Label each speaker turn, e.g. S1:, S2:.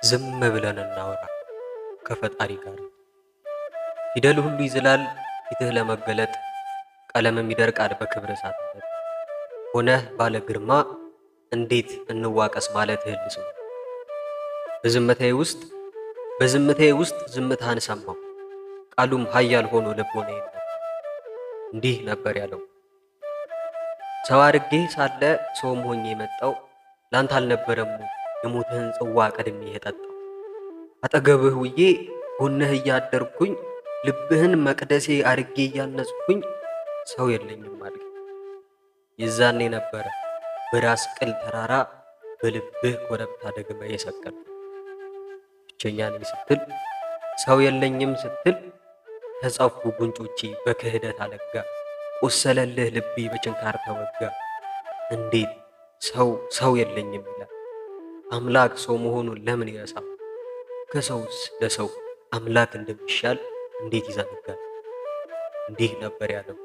S1: ዝም ብለን እናውራ ከፈጣሪ ጋር። ፊደል ሁሉ ይዝላል ፊትህ ለመገለጥ፣ ቀለምም ይደርቃል በክብር እሳትነት። ሆነህ ባለ ግርማ እንዴት እንዋቀስ ማለትህን ልስማ። በዝምታዬ ውስጥ ዝምታህን ሰማሁ፣ ቃሉም ኃያል ሆኖ ልቦናዬን ነካ። እንዲህ ነበር ያለው፣ ሰው አድርጌህ ሳለ ሰውም ሆኜ የመጣው ላንተ አልነበረም የሞትህን ጽዋ ቀድሜ የጠጣው። አጠገብህ ውዬ ጎንህ እያደርኩኝ ልብህን መቅደሴ አድርጌ እያነጽኩኝ ሰው የለኝም አልክ። የዛኔ ነበረ በራስ ቅል ተራራ በልብህ ኮረብታ ደግመህ የሰቀል። ብቸኛ ነኝ ስትል ሰው የለኝም ስትል ተጸፉ ጉንጮቼ በክህደት አለጋ። ቆሰለልህ ልቤ በችንካር ተወጋ። እንዴት ሰው የለኝም ይላል አምላክ ሰው መሆኑን ለምን ይረሳል? ከሰውስ ለሰው አምላክ እንደሚሻል እንዴት ይዘነጋል? እንዲህ ነበር ያለው።